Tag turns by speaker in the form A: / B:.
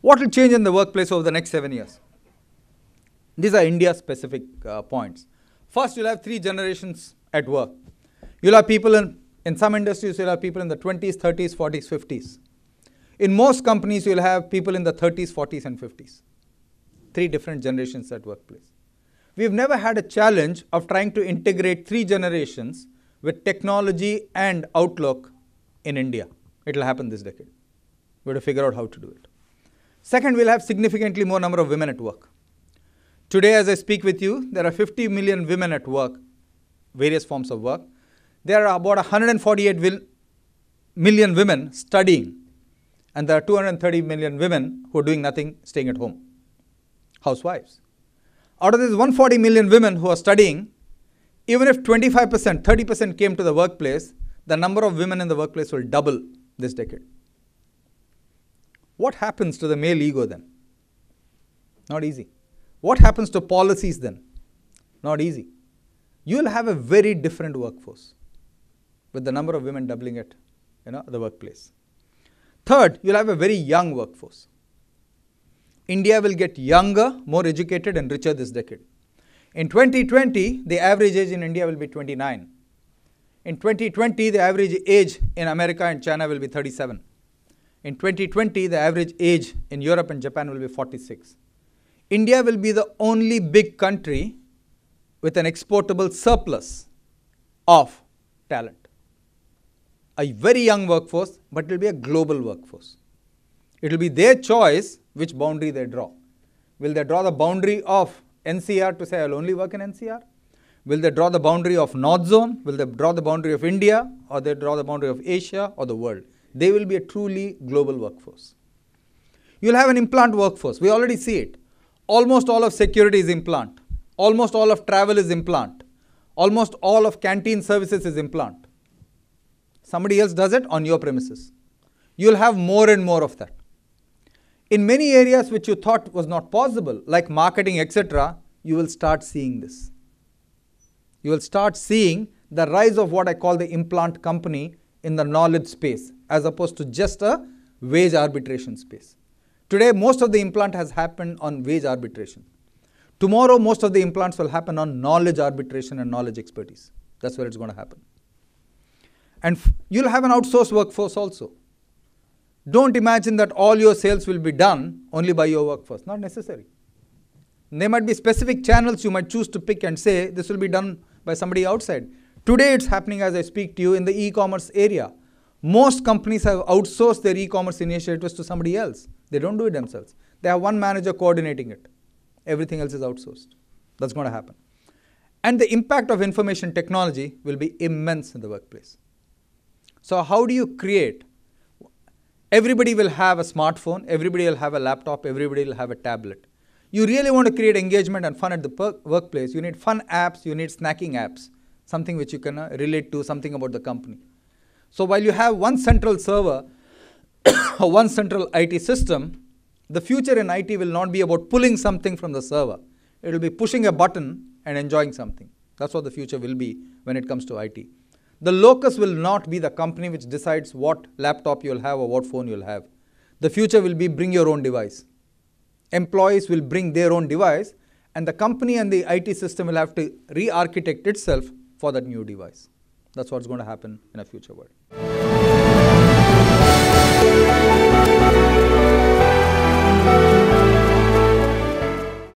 A: What will change in the workplace over the next 7 years? These are India-specific points. First, you'll have 3 generations at work. You'll have people in some industries, you'll have people in the 20s, 30s, 40s, 50s. In most companies, you'll have people in the 30s, 40s, and 50s. 3 different generations at workplace. We've never had a challenge of trying to integrate 3 generations with technology and outlook in India. It will happen this decade. We have to figure out how to do it. Second, we'll have significantly more number of women at work. Today, as I speak with you, there are 50 million women at work, various forms of work. There are about 148 million women studying, and there are 230 million women who are doing nothing, staying at home. Housewives. Out of these 140 million women who are studying, even if 25%, 30% came to the workplace, the number of women in the workplace will double this decade. What happens to the male ego then? Not easy. What happens to policies then? Not easy. You will have a very different workforce with the number of women doubling at the workplace. Third, you'll have a very young workforce. India will get younger, more educated, and richer this decade. In 2020, the average age in India will be 29. In 2020, the average age in America and China will be 37. In 2020, the average age in Europe and Japan will be 46. India will be the only big country with an exportable surplus of talent. A very young workforce, but it will be a global workforce. It will be their choice which boundary they draw. Will they draw the boundary of NCR to say, I'll only work in NCR? Will they draw the boundary of North Zone? Will they draw the boundary of India? Or they draw the boundary of Asia or the world? They will be a truly global workforce. You'll have an implant workforce. We already see it. Almost all of security is implant. Almost all of travel is implant. Almost all of canteen services is implant. Somebody else does it on your premises. You'll have more and more of that. In many areas which you thought was not possible, like marketing, etc., you will start seeing this. You will start seeing the rise of what I call the implant company in the knowledge space, as opposed to just a wage arbitration space. Today, most of the implant has happened on wage arbitration. Tomorrow, most of the implants will happen on knowledge arbitration and knowledge expertise. That's where it's going to happen. And you'll have an outsourced workforce also. Don't imagine that all your sales will be done only by your workforce. Not necessary. There might be specific channels you might choose to pick and say this will be done by somebody outside. Today it's happening as I speak to you in the e-commerce area. Most companies have outsourced their e-commerce initiatives to somebody else. They don't do it themselves. They have one manager coordinating it. Everything else is outsourced. That's going to happen. And the impact of information technology will be immense in the workplace. So how do you create? Everybody will have a smartphone, everybody will have a laptop, everybody will have a tablet. You really want to create engagement and fun at the workplace. You need fun apps, you need snacking apps, something which you can relate to, something about the company. So while you have one central server or one central IT system, the future in IT will not be about pulling something from the server. It will be pushing a button and enjoying something. That's what the future will be when it comes to IT. The locus will not be the company which decides what laptop you'll have or what phone you'll have. The future will be bring your own device. Employees will bring their own device, and the company and the IT system will have to re-architect itself for that new device. That's what's going to happen in a future world.